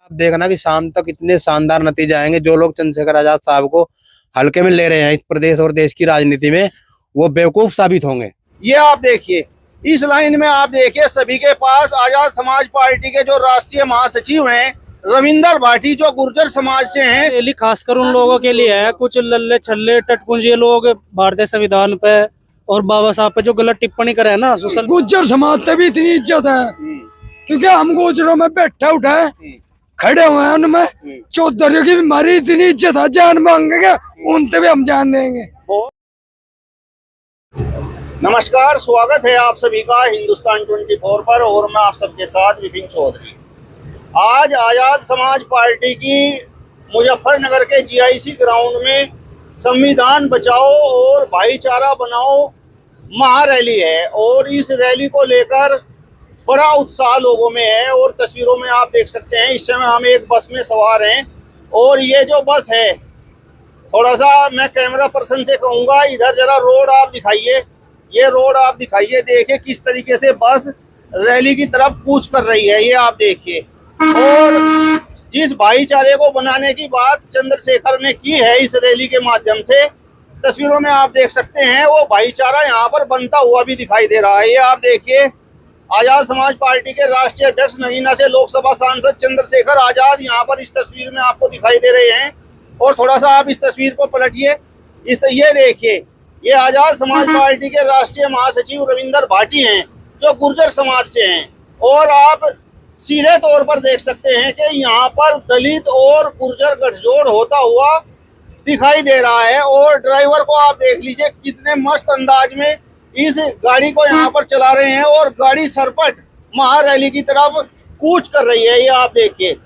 आप देखना कि शाम तक इतने शानदार नतीजे आएंगे। जो लोग चंद्रशेखर आजाद साहब को हल्के में ले रहे हैं इस प्रदेश और देश की राजनीति में, वो बेवकूफ साबित होंगे। ये आप देखिए, इस लाइन में आप देखिए, सभी के पास आजाद समाज पार्टी के जो राष्ट्रीय महासचिव हैं रविंदर भाटी, जो गुर्जर समाज से हैं। रैली खासकर उन लोगों के लिए है, कुछ लल्ले छल्ले टटपुंजे लोग भारतीय संविधान पे और बाबा साहब पे जो गलत टिप्पणी करे ना सोशल। गुर्जर समाज से भी इतनी इज्जत है क्योंकि हम गुर्जरों में बैठे उठे खड़े हुए हैं, उनमें चौधरी की हमारी इतनी इज्जत है, जान मांगेंगे उनसे भी हम जान देंगे। नमस्कार, स्वागत है आप सभी का हिंदुस्तान 24 पर और मैं आप सबके साथ विपिन चौधरी। आज आजाद समाज पार्टी की मुजफ्फरनगर के जीआईसी ग्राउंड में संविधान बचाओ और भाईचारा बनाओ महारैली है और इस रैली को लेकर बड़ा उत्साह लोगों में है। और तस्वीरों में आप देख सकते हैं, इस समय हम एक बस में सवार हैं और ये जो बस है, थोड़ा सा मैं कैमरा पर्सन से कहूँगा इधर जरा रोड आप दिखाइए, ये रोड आप दिखाइए, देखिए किस तरीके से बस रैली की तरफ कूच कर रही है, ये आप देखिए। और जिस भाईचारे को बनाने की बात चंद्रशेखर ने की है इस रैली के माध्यम से, तस्वीरों में आप देख सकते हैं, वो भाईचारा यहाँ पर बनता हुआ भी दिखाई दे रहा है। ये आप देखिए, आजाद समाज पार्टी के राष्ट्रीय अध्यक्ष नगीना से लोकसभा सांसद चंद्रशेखर आजाद यहाँ पर इस तस्वीर में आपको दिखाई दे रहे हैं। और थोड़ा सा आप इस तस्वीर को पलटिए, ये देखिए, ये आजाद समाज पार्टी के राष्ट्रीय महासचिव रविंदर भाटी हैं जो गुर्जर समाज से हैं। और आप सीधे तौर पर देख सकते हैं कि यहाँ पर दलित और गुर्जर गठजोड़ होता हुआ दिखाई दे रहा है। और ड्राइवर को आप देख लीजिए, कितने मस्त अंदाज में इस गाड़ी को यहाँ पर चला रहे हैं और गाड़ी सरपट महारैली की तरफ कूच कर रही है, ये आप देखिए।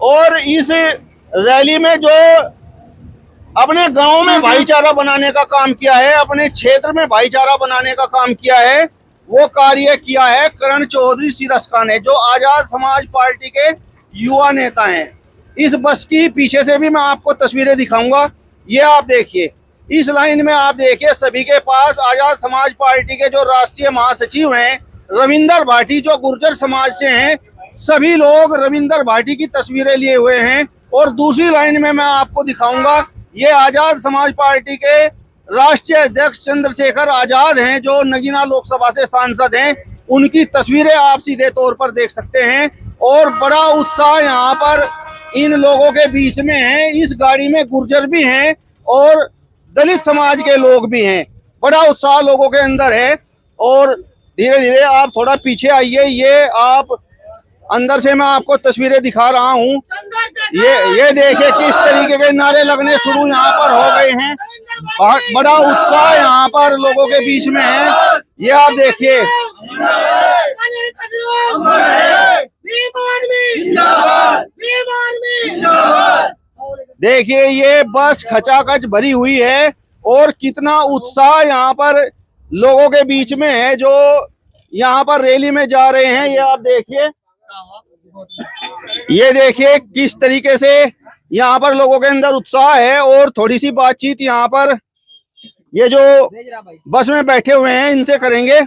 और इस रैली में जो अपने गांव में भाईचारा बनाने का काम किया है, अपने क्षेत्र में भाईचारा बनाने का काम किया है, वो कार्य किया है करण चौधरी सिरस्का ने, जो आजाद समाज पार्टी के युवा नेता हैं। इस बस की पीछे से भी मैं आपको तस्वीरें दिखाऊंगा, ये आप देखिए। इस लाइन में आप देखिए, सभी के पास आजाद समाज पार्टी के जो राष्ट्रीय महासचिव हैं रविंदर भाटी, जो गुर्जर समाज से हैं, सभी लोग रविंदर भाटी की तस्वीरें लिए हुए हैं। और दूसरी लाइन में मैं आपको दिखाऊंगा, ये आजाद समाज पार्टी के राष्ट्रीय अध्यक्ष चंद्रशेखर आजाद हैं जो नगीना लोकसभा से सांसद हैं, उनकी तस्वीरें आप सीधे तौर पर देख सकते हैं। और बड़ा उत्साह यहाँ पर इन लोगों के बीच में है। इस गाड़ी में गुर्जर भी हैं और दलित समाज के लोग भी हैं, बड़ा उत्साह लोगों के अंदर है। और धीरे धीरे आप थोड़ा पीछे आइए, ये आप अंदर से मैं आपको तस्वीरें दिखा रहा हूँ। ये देखिए किस तरीके के नारे लगने शुरू यहाँ पर हो गए हैं, बड़ा उत्साह यहाँ पर लोगों के बीच में है, ये आप देखिए। देखिए ये बस खचाखच भरी हुई है और कितना उत्साह यहाँ पर लोगों के बीच में है जो यहाँ पर रैली में जा रहे हैं, ये आप देखिए। ये देखिए किस तरीके से यहाँ पर लोगों के अंदर उत्साह है। और थोड़ी सी बातचीत यहाँ पर ये जो बस में बैठे हुए हैं इनसे करेंगे।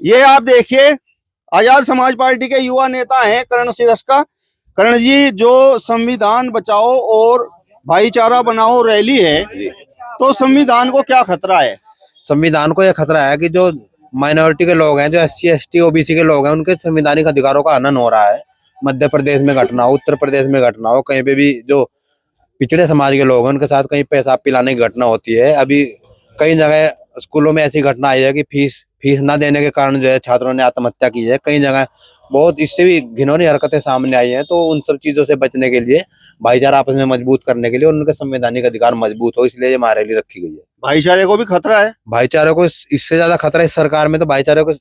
ये आप देखिए, आजाद समाज पार्टी के युवा नेता हैं करण सिरस्का। करण जी, जो संविधान बचाओ और भाईचारा बनाओ रैली है, तो संविधान को क्या खतरा है? संविधान को यह खतरा है कि जो माइनॉरिटी के लोग हैं, जो SC ST OBC के लोग हैं, उनके संवैधानिक अधिकारों का हनन हो रहा है। मध्य प्रदेश में घटना हो, उत्तर प्रदेश में घटना हो, कहीं पे भी जो पिछड़े समाज के लोग हैं उनके साथ कहीं पेशाब पिलाने की घटना होती है। अभी कई जगह स्कूलों में ऐसी घटना आई है कि फीस न देने के कारण जो है छात्रों ने आत्महत्या की है। कई जगह बहुत इससे भी घिनौनी हरकतें सामने आई हैं। तो उन सब चीजों से बचने के लिए, भाईचारा आपस में मजबूत करने के लिए, उनके संवैधानिक अधिकार मजबूत हो, इसलिए ये महारैली रखी गई है। भाईचारे को भी खतरा है? भाईचारे को इससे ज्यादा खतरा इस सरकार में, तो भाईचारे को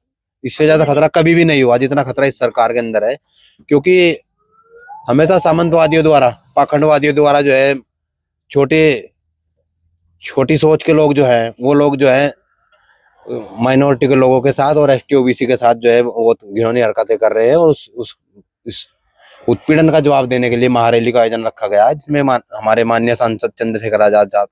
इससे ज्यादा खतरा कभी भी नहीं हुआ जितना खतरा इस सरकार के अंदर है। क्योंकि हमेशा सामंतवादियों द्वारा, पाखंडवादियों द्वारा जो है छोटी सोच के लोग जो है, वो लोग जो है माइनॉरिटी के लोगों के साथ और ST OBC के साथ जो है वो घिनौनी हरकतें कर रहे हैं। और उस उत्पीड़न का जवाब देने के लिए महारैली का आयोजन रखा गया है, जिसमें हमारे माननीय सांसद चंद्रशेखर आजाद साहब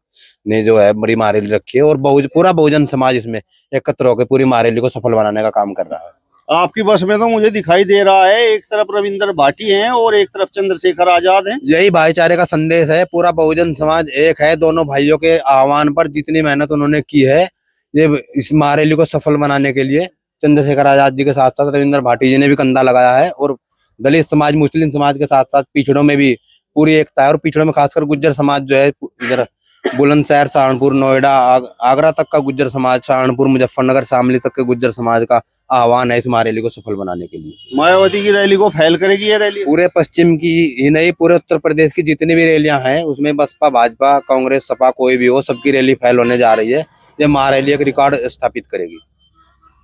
ने जो है बड़ी महारैली रखी है। और पूरा बहुजन समाज इसमें एकत्र होकर पूरी महारैली को सफल बनाने का काम कर रहा है। आपकी बस में तो मुझे दिखाई दे रहा है एक तरफ रविंद्र भाटी हैं और एक तरफ चंद्रशेखर आजाद हैं। यही भाईचारे का संदेश है। पूरा बहुजन समाज एक है। दोनों भाइयों के आह्वान पर जितनी मेहनत उन्होंने की है ये इस महारैली को सफल बनाने के लिए चंद्रशेखर आजाद जी के साथ साथ रविंद्र भाटी जी ने भी कंधा लगाया है। और दलित समाज, मुस्लिम समाज के साथ साथ पिछड़ों में भी पूरी एकता है। और पिछड़ों में खासकर गुज्जर समाज जो है, इधर बुलंदशहर, सहारनपुर, नोएडा, आगरा तक का गुज्जर समाज, सहारनपुर, मुजफ्फरनगर, शामली तक के गुज्जर समाज का आह्वान है इस महारैली को सफल बनाने के लिए। मायावती की रैली को फैल करेगी ये रैली? पूरे पश्चिम की ही नहीं, पूरे उत्तर प्रदेश की जितनी भी रैलियां हैं उसमें बसपा, भाजपा, कांग्रेस, सपा कोई भी हो, सबकी रैली फैल होने जा रही है। ये महारैली एक रिकॉर्ड स्थापित करेगी।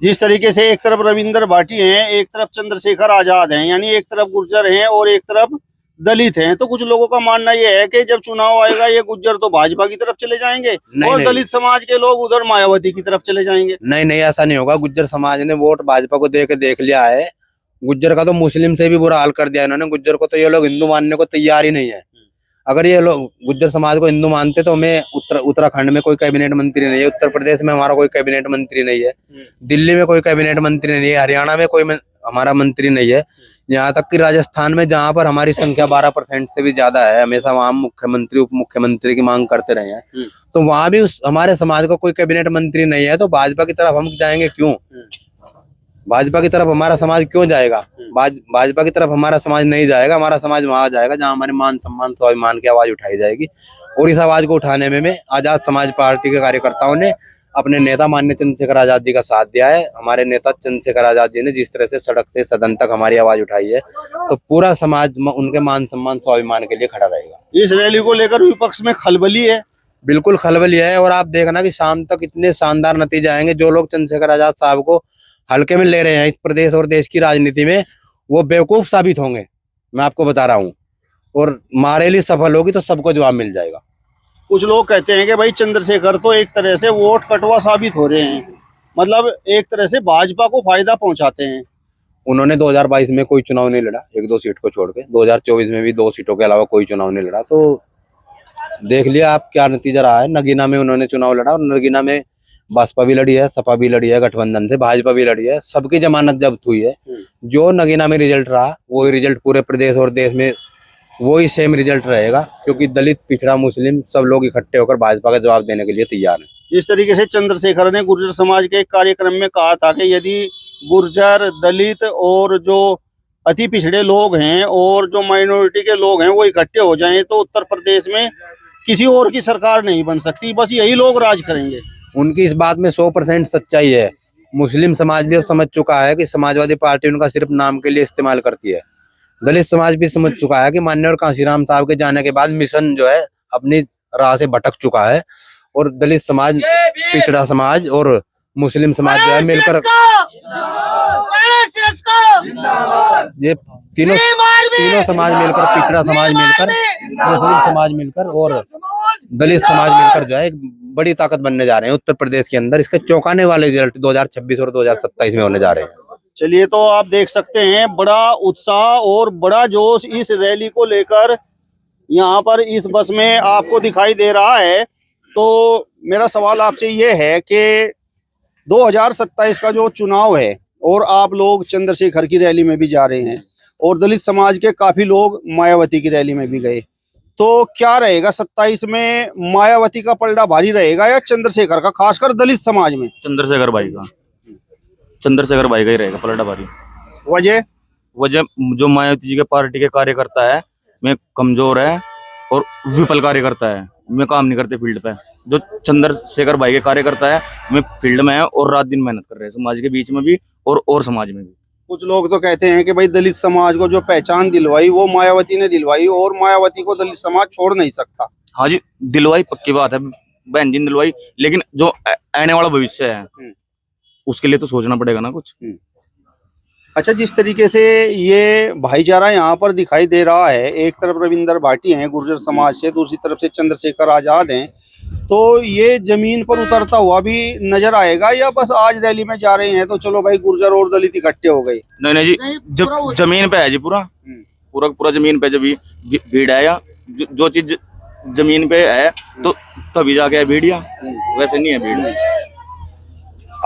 जिस तरीके से एक तरफ रविंद्र भाटी हैं, एक तरफ चंद्रशेखर आजाद हैं, यानी एक तरफ गुर्जर हैं और एक तरफ दलित हैं, तो कुछ लोगों का मानना यह है कि जब चुनाव आएगा ये गुर्जर तो भाजपा की तरफ चले जाएंगे और दलित समाज के लोग उधर मायावती की तरफ चले जाएंगे। नहीं, ऐसा नहीं होगा। गुज्जर समाज ने वोट भाजपा को दे के देख लिया है। गुज्जर का तो मुस्लिम से भी बुरा हाल कर दिया इन्होंने। गुज्जर को तो ये लोग हिंदू मानने को तैयार ही नहीं है। अगर ये लोग गुज्जर समाज को हिंदू मानते तो हमें उत्तराखंड में कोई कैबिनेट मंत्री नहीं है, उत्तर प्रदेश में हमारा कोई कैबिनेट मंत्री नहीं है, दिल्ली में कोई कैबिनेट मंत्री नहीं है, हरियाणा में कोई हमारा मंत्री नहीं है, यहाँ तक कि राजस्थान में जहाँ पर हमारी संख्या 12% से भी ज्यादा है, हमेशा वहाँ मुख्यमंत्री, उप मुख्यमंत्री की मांग करते रहे हैं, तो वहाँ भी हमारे समाज का कोई कैबिनेट मंत्री नहीं है। तो भाजपा की तरफ हम जाएंगे क्यों? भाजपा की तरफ हमारा समाज क्यों जाएगा? भाजपा की तरफ हमारा समाज नहीं जाएगा। हमारा समाज वहां जाएगा जहां हमारे मान सम्मान, स्वाभिमान की आवाज उठाई जाएगी। और इस आवाज को उठाने में आजाद समाज पार्टी के कार्यकर्ताओं ने अपने नेता माननीय चंद्रशेखर आजाद जी का साथ दिया है। हमारे नेता चंद्रशेखर आजाद जी ने जिस तरह से सड़क से सदन तक हमारी आवाज उठाई है, तो पूरा समाज उनके मान सम्मान, स्वाभिमान के लिए खड़ा रहेगा। इस रैली को लेकर विपक्ष में खलबली है? बिल्कुल खलबली है। और आप देखना कि शाम तक इतने शानदार नतीजे आएंगे। जो लोग चंद्रशेखर आजाद साहब को हल्के में ले रहे हैं इस प्रदेश और देश की राजनीति में, वो बेवकूफ साबित होंगे, मैं आपको बता रहा हूँ। और महारैली सफल होगी तो सबको जवाब मिल जाएगा। कुछ लोग कहते हैं कि भाई चंद्रशेखर तो एक तरह से वोट कटवा साबित हो रहे हैं, मतलब एक तरह से भाजपा को फायदा पहुंचाते हैं। उन्होंने 2022 में कोई चुनाव नहीं लड़ा, 1-2 सीट को छोड़ के। 2024 में भी 2 सीटों के अलावा कोई चुनाव नहीं लड़ा। तो देख लिया आप क्या नतीजा रहा है। नगीना में उन्होंने चुनाव लड़ा और नगीना में बसपा भी लड़ी है, सपा भी लड़ी है, गठबंधन से भाजपा भी लड़ी है, सबकी जमानत जब्त हुई है। जो नगीना में रिजल्ट रहा वही रिजल्ट पूरे प्रदेश और देश में वही सेम रिजल्ट रहेगा, क्योंकि दलित, पिछड़ा, मुस्लिम सब लोग इकट्ठे होकर भाजपा का जवाब देने के लिए तैयार हैं। जिस तरीके से चंद्रशेखर ने गुर्जर समाज के एक कार्यक्रम में कहा था कि यदि गुर्जर, दलित और जो अति पिछड़े लोग हैं और जो माइनॉरिटी के लोग हैं वो इकट्ठे हो जाएं तो उत्तर प्रदेश में किसी और की सरकार नहीं बन सकती, बस यही लोग राज करेंगे। उनकी इस बात में 100% सच्चाई है। मुस्लिम समाज भी अब समझ चुका है कि समाजवादी पार्टी उनका सिर्फ नाम के लिए इस्तेमाल करती है। दलित समाज भी समझ चुका है कि माननीय और कांशीराम साहब के जाने के बाद मिशन जो है अपनी राह से भटक चुका है। और दलित समाज, पिछड़ा समाज और मुस्लिम समाज जो है मिलकर, ये तीनों समाज मिलकर, पिछड़ा समाज मिलकर, मुस्लिम समाज मिलकर और दलित समाज मिलकर जो है एक बड़ी ताकत बनने जा रहे हैं उत्तर प्रदेश के अंदर। इसके चौंकाने वाले रिजल्ट 2026 और 2027 में होने जा रहे हैं। चलिए, तो आप देख सकते हैं बड़ा उत्साह और बड़ा जोश इस रैली को लेकर यहाँ पर इस बस में आपको दिखाई दे रहा है। तो मेरा सवाल आपसे ये है कि 2027 का जो चुनाव है और आप लोग चंद्रशेखर की रैली में भी जा रहे हैं और दलित समाज के काफी लोग मायावती की रैली में भी गए, तो क्या रहेगा 27 में? मायावती का पलड़ा भारी रहेगा या चंद्रशेखर का, खासकर दलित समाज में? चंद्रशेखर भाई का ही रहेगा पलड़ा भारी। वजह जो मायावती जी के पार्टी के कार्यकर्ता है में कमजोर है और विफल कार्यकर्ता है, में काम नहीं करते फील्ड पे। जो चंद्रशेखर भाई के कार्यकर्ता है में फील्ड में है और रात दिन मेहनत कर रहे हैं समाज के बीच में भी और समाज में भी। कुछ लोग तो कहते हैं कि भाई दलित समाज को जो पहचान दिलवाई वो मायावती ने दिलवाई और मायावती को दलित समाज छोड़ नहीं सकता। हाँ जी, दिलवाई पक्की बात है, बहन जी ने दिलवाई, लेकिन जो आने वाला भविष्य है उसके लिए तो सोचना पड़ेगा ना कुछ। अच्छा, जिस तरीके से ये भाईचारा यहाँ पर दिखाई दे रहा है, एक तरफ रविंद्र भाटी हैं गुर्जर समाज से, दूसरी तरफ से चंद्रशेखर आजाद हैं, तो ये जमीन पर उतरता हुआ भी नजर आएगा या बस आज रैली में जा रहे हैं तो चलो भाई गुर्जर और दलित इकट्ठे हो गए? नहीं जी, जब जमीन पे है जी, पूरा जमीन पे जब भीड़ है या जो चीज जमीन पे है तो तभी जाके है भीड़, या वैसे नहीं है भीड़।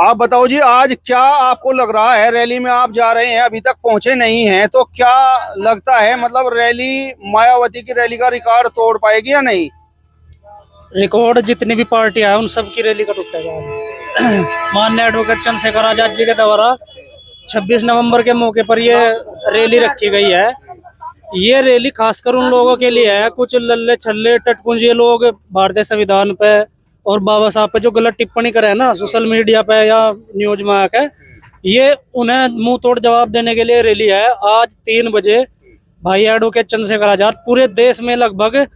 आप बताओ जी, आज क्या आपको लग रहा है? रैली में आप जा रहे हैं, अभी तक पहुंचे नहीं हैं, तो क्या लगता है, मतलब रैली मायावती की रैली का रिकॉर्ड तोड़ पाएगी या नहीं? रिकॉर्ड जितनी भी पार्टियां हैं उन सब की रैली का टूटेगा। माननीय एडवोकेट चंद्रशेखर आजाद जी के द्वारा 26 नवंबर के मौके पर ये रैली रखी गई है। ये रैली खासकर उन लोगों के लिए है, कुछ लल्ले छल्ले टटपुंजे लोग भारतीय संविधान पे और बाबा साहब पे जो गलत टिप्पणी करे ना सोशल मीडिया पे या न्यूज में आके, ये उन्हें मुंह तोड़ जवाब देने के लिए रैली है। आज 3 बजे भाई एडवोकेट चंद्रशेखर आजाद पूरे देश में लगभग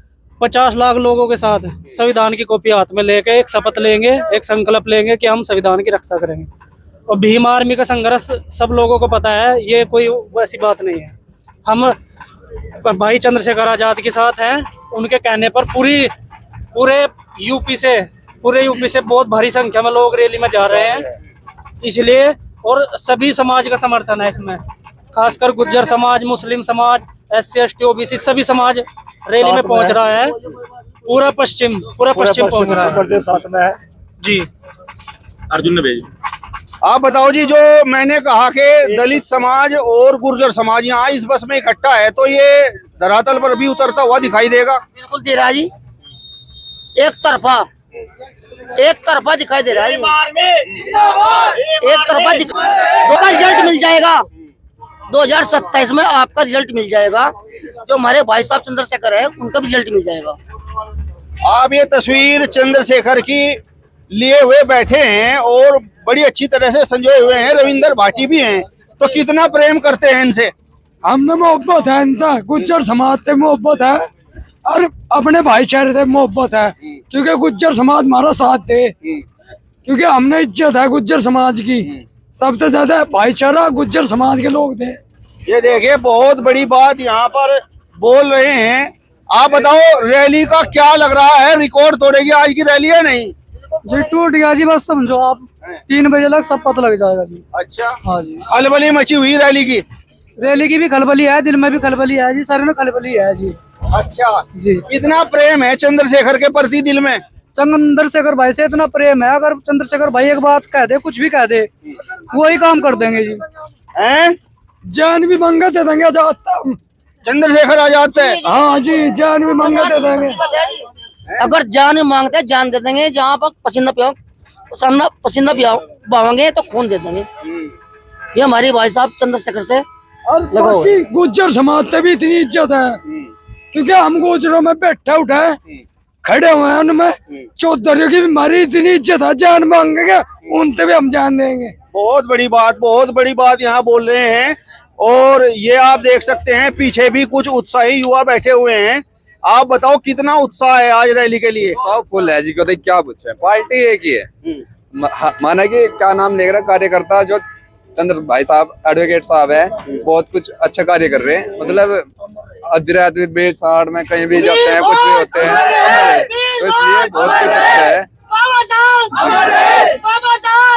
50 लाख लोगों के साथ संविधान की कॉपी हाथ में लेके एक शपथ लेंगे, एक संकल्प लेंगे कि हम संविधान की रक्षा करेंगे। और भीम आर्मी का संघर्ष सब लोगों को पता है, ये कोई वैसी बात नहीं है। हम भाई चंद्रशेखर आजाद के साथ हैं। उनके कहने पर पूरे यूपी से बहुत भारी संख्या में लोग रैली में जा रहे हैं, इसलिए। और सभी समाज का समर्थन है इसमें, खासकर गुज्जर समाज, मुस्लिम समाज, SC ST OBC सभी समाज रैली में पहुंच रहा है। पूरा पश्चिम पहुंच रहा है। साथ में है जी। अर्जुन ने भेजी। आप बताओ जी, जो मैंने कहा कि दलित समाज और गुर्जर समाज यहाँ इस बस में इकट्ठा है, तो ये धरातल पर भी उतरता हुआ दिखाई देगा? बिल्कुल दे रहा है जी, एक तरफा दिखाई दे रहा है। एक तरफा का रिजल्ट मिल जाएगा 2027 में, आपका रिजल्ट मिल जाएगा। जो हमारे भाई साहब चंद्रशेखर है उनका भी रिजल्ट मिल जाएगा। आप ये तस्वीर चंद्रशेखर की लिए हुए बैठे हैं और बड़ी अच्छी तरह से संजोए हुए हैं। रविंदर भाटी भी हैं, तो कितना प्रेम करते हैं इनसे? हमने मोहब्बत है इनसे, गुज्जर समाज से मोहब्बत है और अपने भाईचारे से मोहब्बत है, क्योंकि गुज्जर समाज हमारा साथ दे, क्योंकि हमने इज्जत है गुज्जर समाज की। सबसे ज्यादा भाईचारा गुज्जर समाज के लोग थे। ये देखिए, बहुत बड़ी बात यहाँ पर बोल रहे हैं। आप बताओ, रैली का क्या लग रहा है? रिकॉर्ड तोड़ेगी आज की रैली है नहीं? जी टूट गया जी, बस समझो आप 3 बजे तक सब पता लग जाएगा जी। अच्छा, हाँ जी। खलबली मची हुई रैली की भी खलबली है, दिल में भी खलबली है जी, सर में खलबली है जी। अच्छा जी। कितना प्रेम है चंद्रशेखर के प्रति दिल में? चंद्रशेखर भाई से इतना प्रेम है, अगर चंद्रशेखर भाई एक बात कह दे, कुछ भी कह दे, वही काम कर देंगे जी। हैं? जान भी मंगा दे देंगे चंद्रशेखर आजाद है। हाँ जी, जान भी मंगा दे देंगे। अगर जान मांगते हैं जान दे देंगे, जहाँ पर पसीना बहावेंगे तो खून दे देंगे। ये हमारे भाई साहब चंद्रशेखर से और बाकी गुज्जर समाज से भी इतनी इज्जत है, क्योंकि हम गुजरों में बैठे उठे खड़े हुए हैं, उनमें चौधरी की हमारी इतनी इज्जत है, जान मांगेंगे उनसे भी हम जान देंगे। बहुत बड़ी बात यहाँ बोल रहे हैं। और ये आप देख सकते हैं, पीछे भी कुछ उत्साही युवा बैठे हुए हैं। आप बताओ, कितना उत्साह है आज रैली के लिए? सब फुल है जी, कहते क्या पूछे, पार्टी एक ही है। माना कि क्या नाम लेकर कार्यकर्ता जो चंद्र भाई साहब एडवोकेट साहब है, बहुत कुछ अच्छा कार्य कर रहे हैं। मतलब आधी रात में बेट साठ में कहीं भी जाते हैं, कुछ भी होते हैं, तो इसलिए बहुत कुछ अच्छा है और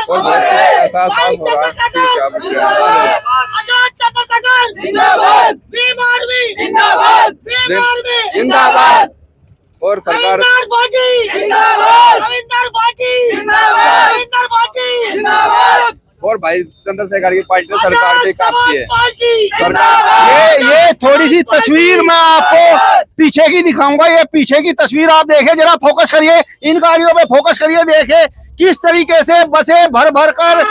बहुत कुछ एहसास हो रहा है कि क्या पूछे। जिंदाबाद। और सरकार और भाई चंद्रशेखर की पार्टी ने सरकार भी काफी है। सरकार ये थोड़ी सी तस्वीर मैं आपको पीछे की दिखाऊंगा। ये पीछे की तस्वीर आप देखें, जरा फोकस करिए, इन गाड़ियों पे फोकस करिए, देखें किस तरीके से बसें भर भर कर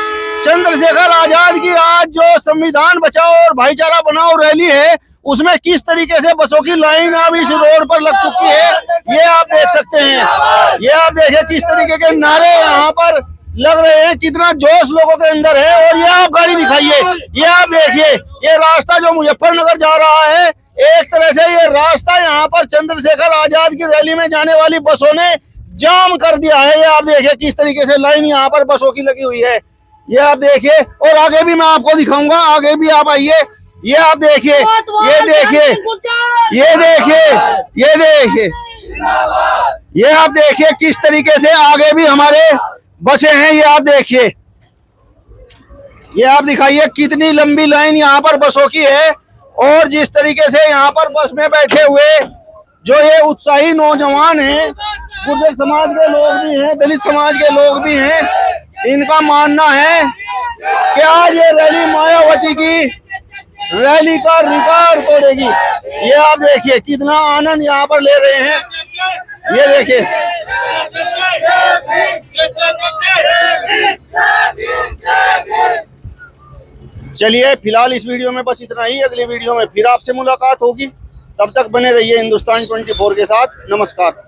चंद्रशेखर आजाद की आज जो संविधान बचाओ और भाईचारा बनाओ रैली है, उसमें किस तरीके से बसों की लाइन अब इस रोड पर लग चुकी है। ये आप देख सकते हैं। ये आप देखें किस तरीके के नारे यहाँ पर लग रहे हैं, कितना जोश लोगों के अंदर है। और ये आप गाड़ी दिखाइए, ये आप देखिए, ये रास्ता जो मुजफ्फरनगर जा रहा है, एक तरह से ये रास्ता यहाँ पर चंद्रशेखर आजाद की रैली में जाने वाली बसों ने जाम कर दिया है। ये आप देखिए किस तरीके से लाइन यहाँ पर बसों की लगी हुई है। ये आप देखिए, और आगे भी मैं आपको दिखाऊंगा, आगे भी आप आइए। ये आप देखिए, ये देखिए, ये देखिए, ये देखिए, ये आप देखिए किस तरीके से आगे भी हमारे बसें हैं। ये आप देखिए, ये आप दिखाइए कितनी लंबी लाइन यहाँ पर बसों की है। और जिस तरीके से यहाँ पर बस में बैठे हुए जो ये उत्साही नौजवान हैं, गुर्जर समाज के लोग भी हैं, दलित समाज के लोग भी हैं, इनका मानना है कि आज ये रैली मायावती की रैली का रिकॉर्ड तोड़ेगी। ये आप देखिए कितना आनंद यहाँ पर ले रहे हैं, ये देखिए। चलिए फिलहाल इस वीडियो में बस इतना ही। अगली वीडियो में फिर आपसे मुलाकात होगी, तब तक बने रहिए हिंदुस्तान 24 के साथ। नमस्कार।